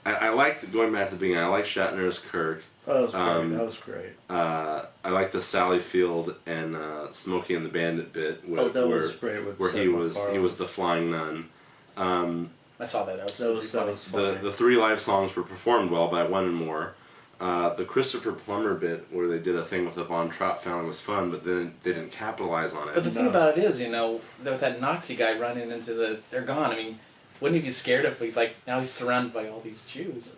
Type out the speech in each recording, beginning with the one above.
I liked, going back to the beginning, I liked Shatner as Kirk. Oh, that was great. I like the Sally Field and Smokey and the Bandit bit where, was great. Where he was the flying nun. I saw that. That was funny. The three live songs were performed well by one and more. The Christopher Plummer bit where they did a thing with the Von Trapp family was fun, but then they didn't capitalize on it. But the thing about it is, with that Nazi guy running into they're gone. I mean, wouldn't he be scared if he's like, now he's surrounded by all these Jews?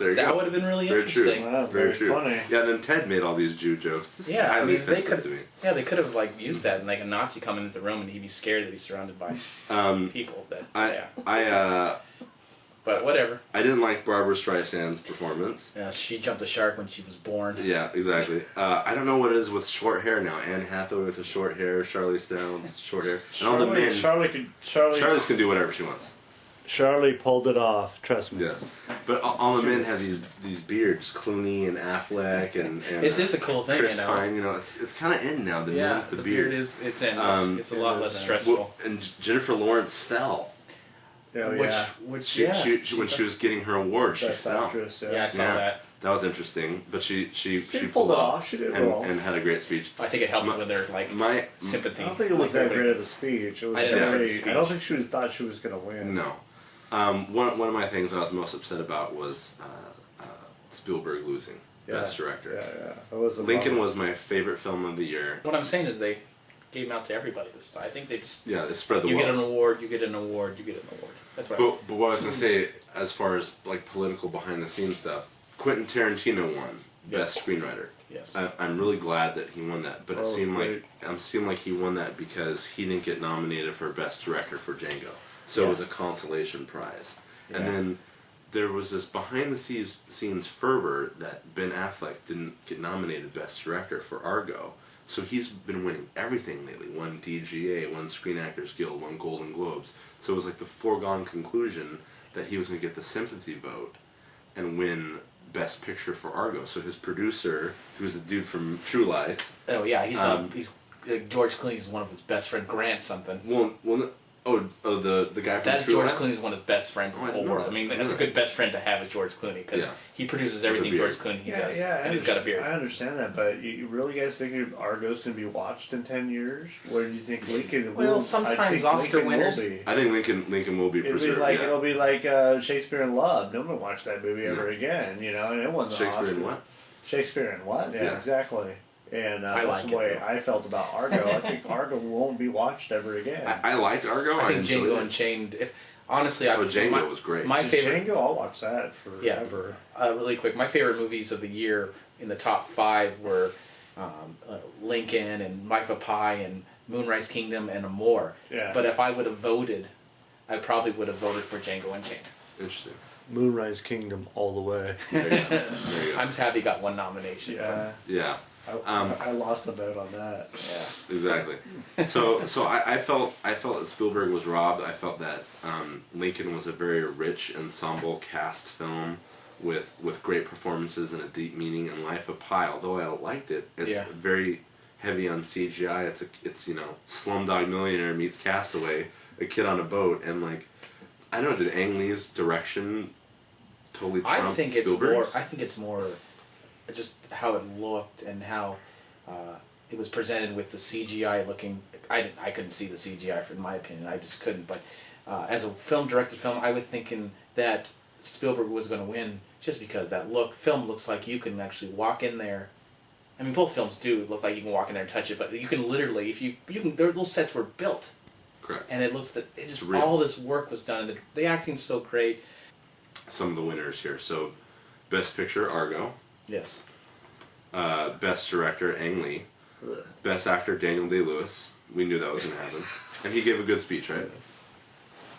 That would have been really interesting. Wow, very true. Funny. Yeah, and then Ted made all these Jew jokes. This is highly offensive to me. Yeah, they could have used that, and like a Nazi coming into the room, and he'd be scared that he's surrounded by people. But whatever. I didn't like Barbara Streisand's performance. Yeah, she jumped the shark when she was born. Yeah, exactly. I don't know what it is with short hair now. Anne Hathaway with the short hair, Charlize Theron with short hair, and all the men. Charlize can do whatever she wants. Charlie pulled it off. Trust me. Yes, but all the men have these beards, Clooney and Affleck and it's a cool thing. Chris Pine, it's kind of in now. The men with the beard is it's in. It's a lot less stressful. Well, and Jennifer Lawrence fell. When she was getting her award, she fell. Actress, yeah, I saw that. That was interesting, but she pulled it off. She did well and had a great speech. I think it helped with their sympathy. I don't think it was that great of a speech. It was I don't think she thought she was going to win. No. One of my things I was most upset about was Spielberg losing Best Director. Yeah. Lincoln was my favorite film of the year. What I'm saying is they gave him out to everybody. I think they just they spread the you wealth. get an award, you get an award, you get an award. That's right. But what I was gonna say, as far as like political behind the scenes stuff, Quentin Tarantino won Best Screenwriter. Yes. I'm really glad that he won that, but it seemed like he won that because he didn't get nominated for Best Director for Django. So it was a consolation prize. Yeah. And then there was this behind the scenes fervor that Ben Affleck didn't get nominated Best Director for Argo. So he's been winning everything lately. Won DGA, won Screen Actors Guild, won Golden Globes. So it was like the foregone conclusion that he was going to get the sympathy vote and win Best Picture for Argo. So his producer, who was a dude from True Lies. Oh yeah, he's George Clooney's one of his best friend, Grant something. The guy from That's True George Lies? Clooney's one of the best friends in the whole world. I mean, that's a good best friend to have, is George Clooney, because he produces everything George Clooney does, and he's got a beard. I understand that, but you really guys think Argo's going to be watched in 10 years? What do you think Lincoln will? Well, sometimes Oscar winners. I think Lincoln will be preserved. It'll be like Shakespeare in Love. No one will watch that movie ever again, and it won the Shakespeare Oscar. in what? Shakespeare in what? Yeah, exactly. And that's the way I felt about Argo. I think Argo won't be watched ever again. I liked Argo. I think Django Unchained. Django was great. My favorite Django, I'll watch that forever. Really quick, my favorite movies of the year in the top 5 were Lincoln and Life of Pi and Moonrise Kingdom and Amour. Yeah. But if I would have voted, I probably would have voted for Django Unchained. Interesting. Moonrise Kingdom all the way. There you go. I'm just happy he got one nomination. Yeah. I lost the vote on that. Yeah, exactly. So I felt that Spielberg was robbed. I felt that Lincoln was a very rich ensemble cast film with great performances and a deep meaning. And Life of Pi, although I liked it, it's very heavy on CGI. It's Slumdog Millionaire meets Castaway, a kid on a boat, and I don't know. Did Ang Lee's direction totally trump Spielberg's? I think it's more just how it looked and how it was presented with the CGI looking. I couldn't see the CGI, in my opinion. I just couldn't. But as a directed film, I was thinking that Spielberg was going to win just because that film looks like you can actually walk in there. I mean, both films do look like you can walk in there and touch it, but you can literally, those sets were built. Correct. And it looks all this work was done, and the acting's so great. Some of the winners here. So, Best Picture, Argo. Yes. Best Director, Ang Lee. Best Actor, Daniel Day-Lewis. We knew that was going to happen. And he gave a good speech, right?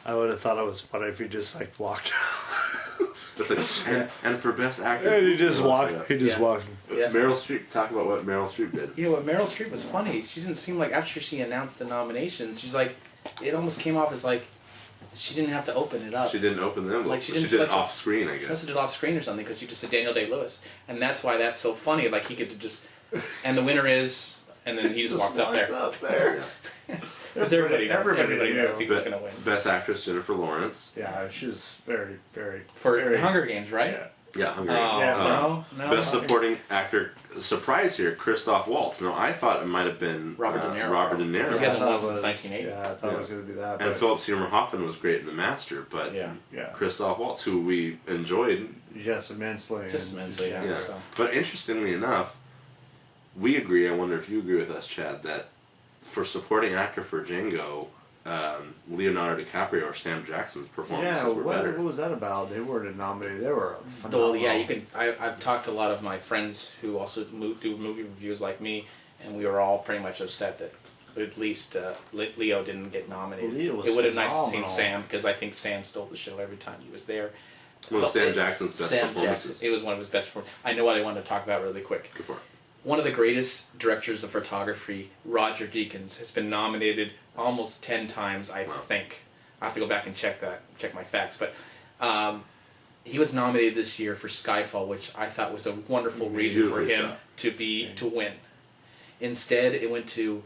I would have thought it was funny if he just walked out. That's and for Best Actor... And he just walked. Yeah. Meryl Streep, talk about what Meryl Streep did. What Meryl Streep was funny. She didn't seem like, after she announced the nominations, she's like, it almost came off as she didn't have to open it up. She didn't open the envelope. She did it off screen, I guess. She must have did it off screen or something, because she just said Daniel Day-Lewis. And that's why that's so funny. He could just... And the winner is... And then he just walks up there. Yeah. Because everybody knows he was going to win. Best Actress, Jennifer Lawrence. Yeah, she was very for Hunger Games, right? Yeah, Hunger Games. No. Best Supporting Actor, surprise here, Christoph Waltz. No, I thought it might have been Robert De Niro. Robert De Niro. Because he hasn't won since 1980. Yeah, I thought it was going to be that. And Philip Seymour Hoffman was great in The Master, but Christoph Waltz, who we enjoyed. Yes, immensely. Just immensely, yeah. So. But interestingly enough, we agree, I wonder if you agree with us, Chad, that for supporting actor for Django, Leonardo DiCaprio or Sam Jackson's performances were better. What was that about? They weren't nominated. They were phenomenal. Yeah, you can. I've talked to a lot of my friends who also do movie reviews like me, and we were all pretty much upset that at least Leo didn't get nominated. Leo was it would have nice to phenomenal. see Sam, because I think Sam stole the show every time he was there. Well, Sam Jackson's best performances. Jackson, it was one of his best performances. I know what I wanted to talk about really quick. Go for it. One of the greatest directors of photography, Roger Deakins, has been nominated almost 10 times, I think. I have to go back and check my facts. But he was nominated this year for Skyfall, which I thought was a wonderful reason for him to win. Instead, it went to,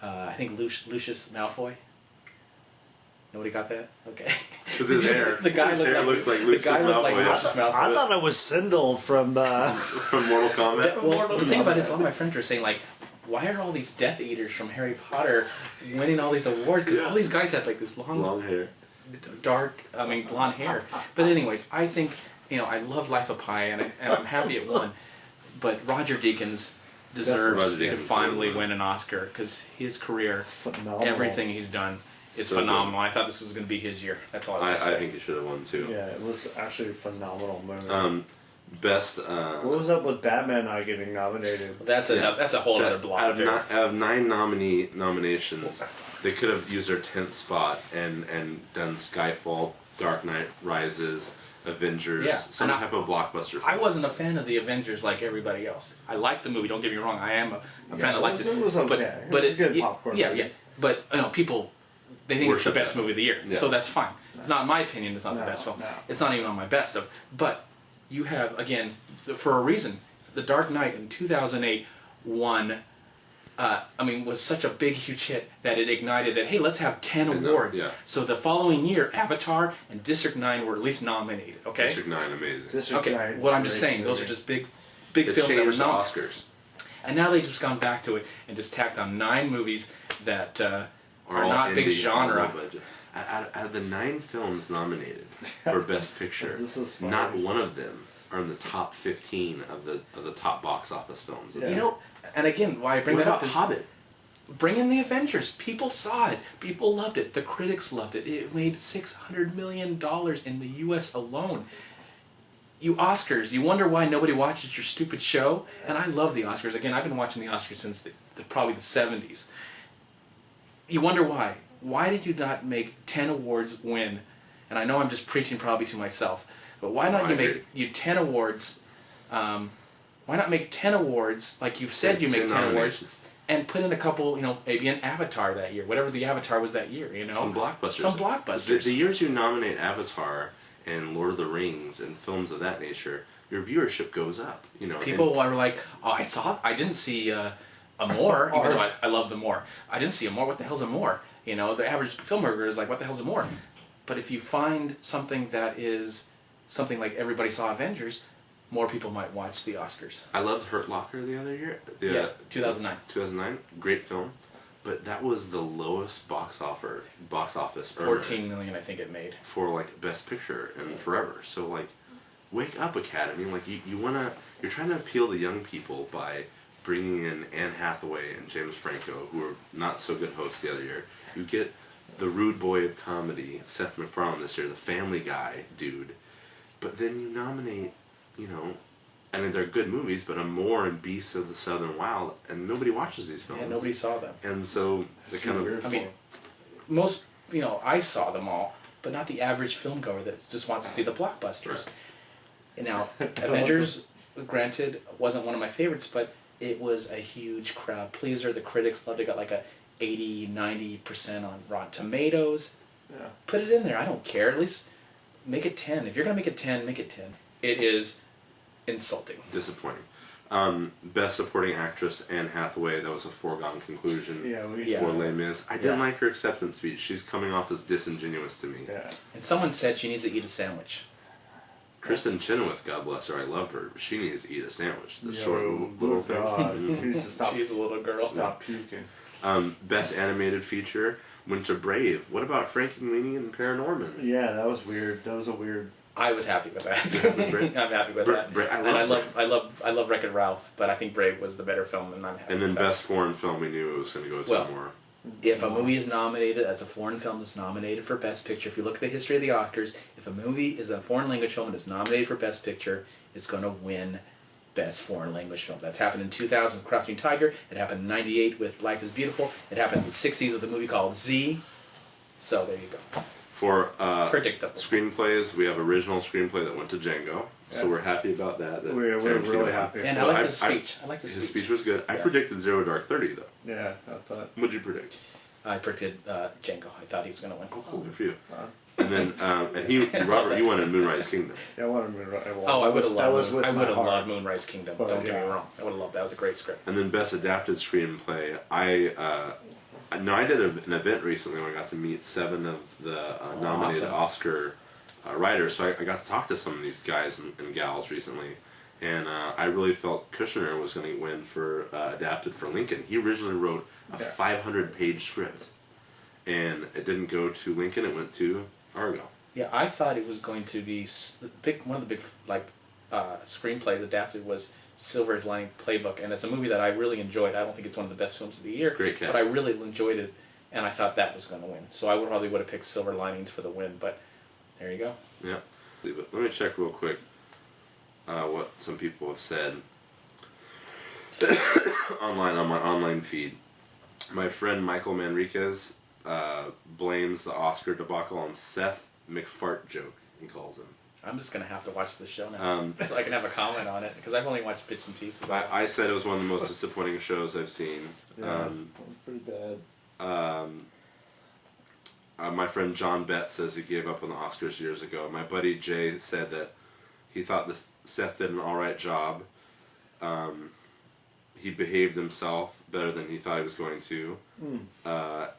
I think, Lucius Malfoy. Nobody got that? Okay. Because his hair looks like Lucius Malfoy. I thought it was Sindel from Mortal Kombat. The thing about it is, a lot of my friends are saying, like, why are all these Death Eaters from Harry Potter winning all these awards? Because all these guys had like this long hair, blonde hair. But anyways, I think, I love Life of Pi, and I'm happy it won. But Roger Deakins deserves to finally win an Oscar, because his career, everything he's done, is phenomenal. I thought this was going to be his year. That's all I think he should have won too. Yeah, it was actually a phenomenal movie. Best. What was up with Batman not getting nominated? That's a whole other block. Out of 9 nominations, they could have used their 10th spot and done Skyfall, Dark Knight Rises, Avengers, some type of blockbuster film. I wasn't a fan of the Avengers like everybody else. I liked the movie. Don't get me wrong. I am a fan. I liked it. It was okay. But it was a good popcorn movie. Yeah. But people, they think it's the best movie of the year. Yeah. So that's fine. It's not in my opinion. It's not the best film. No. It's not even on my best of. But you have, again, for a reason, The Dark Knight in 2008 won. Was such a big, huge hit that it ignited that, hey, let's have 10 awards. Yeah. So the following year, Avatar and District 9 were at least nominated, okay? District 9, amazing. District 9, what I'm just saying, those are just big films that were nominated. Oscars. And now they've just gone back to it and just tacked on 9 movies that are not big genre. Out of the 9 films nominated for Best Picture, not one of them are in the top 15 of the top box office films. Yeah. And again, why I bring that up is Hobbit. Bring in the Avengers. People saw it. People loved it. The critics loved it. It made $600 million in the U.S. alone. You Oscars, you wonder why nobody watches your stupid show? And I love the Oscars. Again, I've been watching the Oscars since probably the 70s. You wonder why. Why did you not make 10 awards win? And I know I'm just preaching probably to myself, but why not make 10 awards? Why not make 10 awards, like you've said you make 10 awards, and put in a couple, maybe an Avatar that year, whatever the Avatar was that year, Some blockbusters. The years you nominate Avatar and Lord of the Rings and films of that nature, your viewership goes up, People are like, oh, I didn't see Amor, even though I love Amor. I didn't see Amor, what the hell's Amor? The average filmmaker is like, what the hell's Amor? But if you find something that is something like everybody saw Avengers, more people might watch the Oscars. I loved Hurt Locker the other year. 2009. 2009, great film, but that was the lowest box office. 14 million, I think it made for Best Picture and forever. So wake up, Academy! You're trying to appeal to young people by bringing in Anne Hathaway and James Franco, who were not so good hosts the other year. You get the rude boy of comedy, Seth MacFarlane this year, the Family Guy dude, but then you nominate. They're good movies, but Amor and Beasts of the Southern Wild, and nobody watches these films. Yeah, nobody saw them. And so they kind of... most, I saw them all, but not the average film goer that just wants to see the blockbusters. Right. Now, Avengers, granted, wasn't one of my favorites, but it was a huge crowd pleaser. The critics loved it. Got a 80-90% on Rotten Tomatoes. Yeah. Put it in there. I don't care. At least make it 10. If you're going to make it 10, make it 10. It is insulting. Disappointing. Best Supporting Actress, Anne Hathaway. That was a foregone conclusion for Les Mis. I didn't like her acceptance speech. She's coming off as disingenuous to me. Yeah. And someone said she needs to eat a sandwich. Kristen Chenoweth, God bless her, I love her. She needs to eat a sandwich. The short little thing. She's a little girl. Stop puking. Best Animated Feature, Winter Brave. What about Frankenweenie and Paranorman? Yeah, that was weird. That was a weird. I was happy with that. I'm happy with that. I love Wreck-It Ralph, but I think Brave was the better film, and I'm happy. And then with Best Foreign Film, we knew it was going to go to more. If a movie is nominated as a foreign film that's nominated for Best Picture, if you look at the history of the Oscars, if a movie is a foreign language film and is nominated for Best Picture, it's going to win Best Foreign Language Film. That's happened in 2000 with Crouching Tiger. It happened in 98 with Life is Beautiful. It happened in the 60s with a movie called Z. So there you go. For predictable screenplays, we have original screenplay that went to Django. Yeah. So we're happy about that. We're really happy. And I like his speech. His speech was good. I predicted Zero Dark 30 though. Yeah, I thought. What'd you predict? I predicted Django. I thought he was going to win. Oh, cool. Good for you. And then Robert, you wanted Moonrise Kingdom. Yeah, I wanted Moonrise. I would have loved Moonrise Kingdom. But don't get me wrong. I would have loved that. It was a great script. And then Best Adapted Screenplay. I did an event recently where I got to meet 7 of the nominated Oscar writers, so I got to talk to some of these guys and gals recently, and I really felt Kushner was going to win for Adapted for Lincoln. He originally wrote a 500-page script, and it didn't go to Lincoln, it went to Argo. Yeah, I thought it was going to be one of the big screenplays adapted was Silver's Lining Playbook, and it's a movie that I really enjoyed. I don't think it's one of the best films of the year, great cast. But I really enjoyed it, and I thought that was going to win. So I probably would have picked Silver Linings for the win, but there you go. Yeah. Let me check real quick what some people have said online on my online feed. My friend Michael Manriquez blames the Oscar debacle on Seth McFart joke, he calls him. I'm just going to have to watch the show now so I can have a comment on it, because I've only watched bits and pieces. I said it was one of the most disappointing shows I've seen. Yeah, it was pretty bad. My friend John Betts says he gave up on the Oscars years ago. My buddy Jay said that he thought Seth did an alright job. He behaved himself better than he thought he was going to.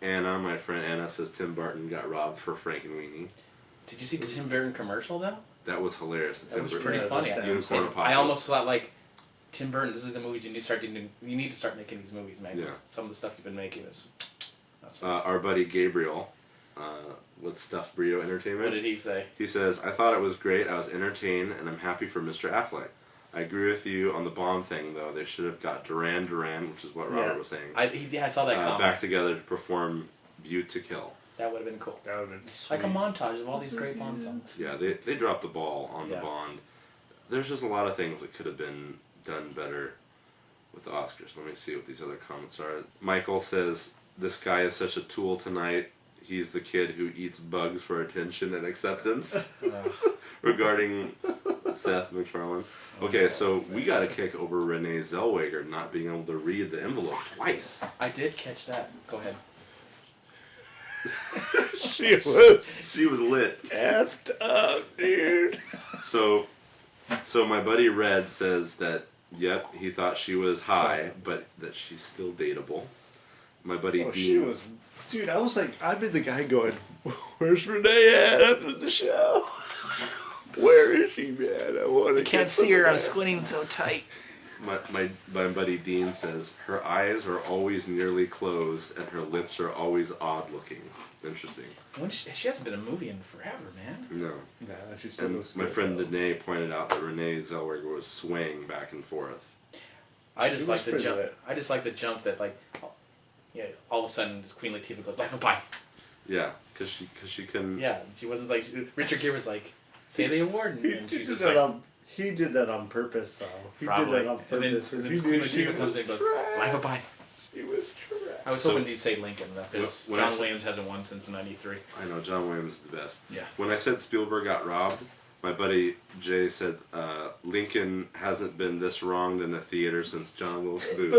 Anna, my friend Anna, says Tim Burton got robbed for Frankenweenie. Did you see the Tim Burton commercial, though? That was hilarious. That was pretty funny. I almost thought, Tim Burton, this is the movies you need to start doing. You need to start making these movies, man. Yeah. Some of the stuff you've been making is... our buddy Gabriel, with Stuffed Burrito Entertainment. What did he say? He says, I thought it was great, I was entertained, and I'm happy for Mr. Affleck. I agree with you on the Bond thing, though. They should have got Duran Duran, which is what Robert was saying. I saw that comment. Back together to perform View to Kill. That would have been cool. That would have been like a montage of all these great Bond songs. Yeah, they dropped the ball on the Bond. There's just a lot of things that could have been done better with the Oscars. Let me see what these other comments are. Michael says, this guy is such a tool tonight. He's the kid who eats bugs for attention and acceptance. Regarding Seth MacFarlane. Okay, so we got a kick over Renee Zellweger not being able to read the envelope twice. I did catch that. Go ahead. she was lit. Effed up, dude. So my buddy Red says that, yep, he thought she was high, but that she's still dateable. My buddy Dean... she was... Dude, I was like, I'd be the guy going, where's Renee at after the show? Where is she, man? I can't see her. I'm squinting so tight. My buddy Dean says, her eyes are always nearly closed and her lips are always odd looking. Interesting. She hasn't been in a movie in forever, man. No. Nah, she still looks my good, friend Danae pointed out that Renee Zellweger was swaying back and forth. I just like the jump that all of a sudden Queen Latifah goes, "Life of Pi." Yeah, because she couldn't. Yeah, she wasn't like Richard Gere was like, "Say the award," and she's just he did that on purpose, though. He probably. did that on purpose. And then Queen Latifah comes in and goes, "Life of Pi." She was trapped. I was hoping he'd say Lincoln, though, because John Williams hasn't won since '93. I know, John Williams is the best. Yeah. When I said Spielberg got robbed, my buddy Jay said Lincoln hasn't been this wronged in a theater since John Wilkes Booth.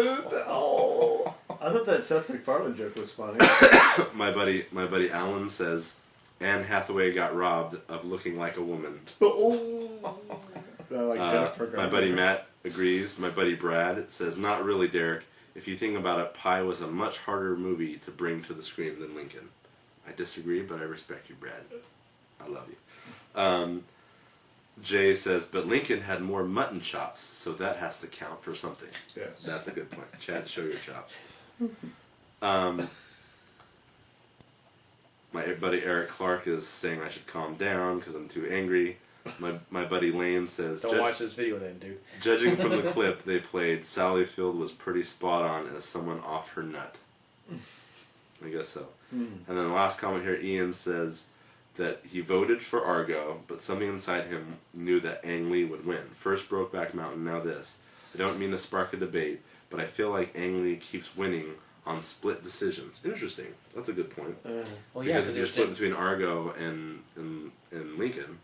Oh, I thought that Seth MacFarlane joke was funny. my buddy Alan says Anne Hathaway got robbed of looking like a woman. Oh, that Like Jennifer My Garner. buddy Matt agrees. My buddy Brad says, not really, Derek. If you think about it, Pi was a much harder movie to bring to the screen than Lincoln. I disagree, but I respect you, Brad. I love you. Jay says, but Lincoln had more mutton chops, so that has to count for something. Yes. That's a good point. Chad, show your chops. My buddy Eric Clark is saying I should calm down because I'm too angry. My buddy Lane says... Don't watch this video then, dude. Judging from the clip they played, Sally Field was pretty spot on as someone off her nut. I guess so. And then the last comment here, Ian says that he voted for Argo, but something inside him knew that Ang Lee would win. First Brokeback Mountain, now this. I don't mean to spark a debate, but I feel like Ang Lee keeps winning on split decisions. Interesting. That's a good point. Well, yeah, because if you're split between Argo and Lincoln.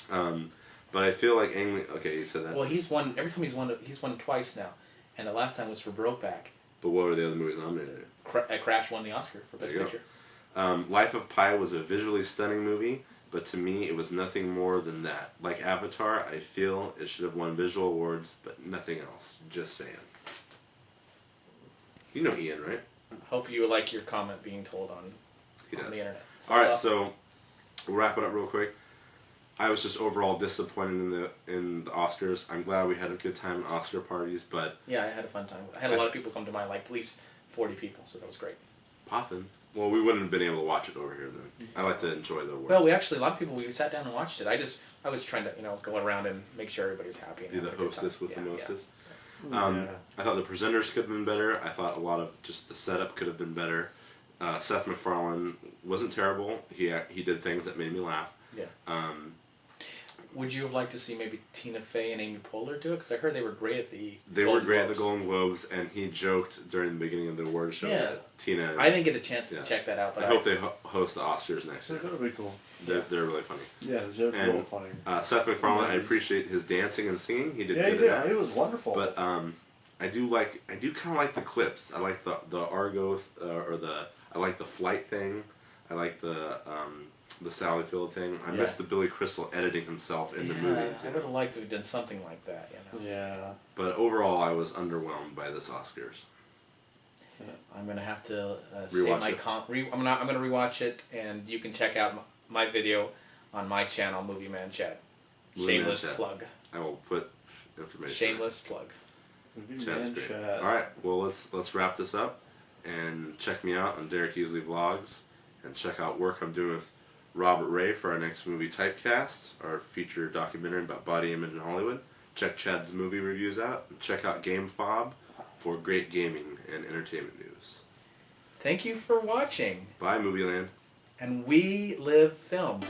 But I feel like Ang Lee... Okay, you said that. Well, he's won... Every time he's won twice now. And the last time was for Brokeback. But what were the other movies nominated? Crash won the Oscar for Best Picture. Life of Pi was a visually stunning movie, but to me it was nothing more than that. Like Avatar, I feel it should have won visual awards, but nothing else. Just saying. You know Ian, right? Hope you like your comment being told on the internet. Alright, so we'll wrap it up real quick. I was just overall disappointed in the Oscars. I'm glad we had a good time at Oscar parties, but... Yeah, I had a fun time. I had a lot of people come to mine, like at least 40 people, so that was great. Poppin'. Well, we wouldn't have been able to watch it over here then. I like to enjoy the work. Well, we actually, a lot of people, we sat down and watched it. I was trying to, go around and make sure everybody was happy. And be the hostess with the mostess. Yeah. I thought the presenters could have been better. I thought a lot of just the setup could have been better. Seth MacFarlane wasn't terrible. He did things that made me laugh. Yeah. Would you have liked to see maybe Tina Fey and Amy Poehler do it? Because I heard they were great at the Golden Globes, and he joked during the beginning of the award show that Tina... I didn't get a chance to check that out, but I hope they host the Oscars next year. That would be cool. They're really funny. Yeah, they're really funny. Seth MacFarlane, I appreciate his dancing and singing. He did good he at that. He was wonderful. But I do kind of like the clips. I like the Argo I like the flight thing. I like the Sally Field thing. I miss the Billy Crystal editing himself in the movies. I would have liked to have done something like that, Yeah. But overall, I was underwhelmed by this Oscars. I'm gonna have to say my I'm gonna rewatch it, and you can check out my video on my channel, Movie Man Chat. Shameless plug. I will put information. Shameless plug. Chat's great. All right, well let's wrap this up, and check me out on Derek Easley Vlogs, and check out work I'm doing with Robert Ray for our next movie, Typecast, our feature documentary about body image in Hollywood. Check Chad's movie reviews out, and check out Game Fob for great gaming and entertainment news. Thank you for watching. Bye, Movieland. And we live film.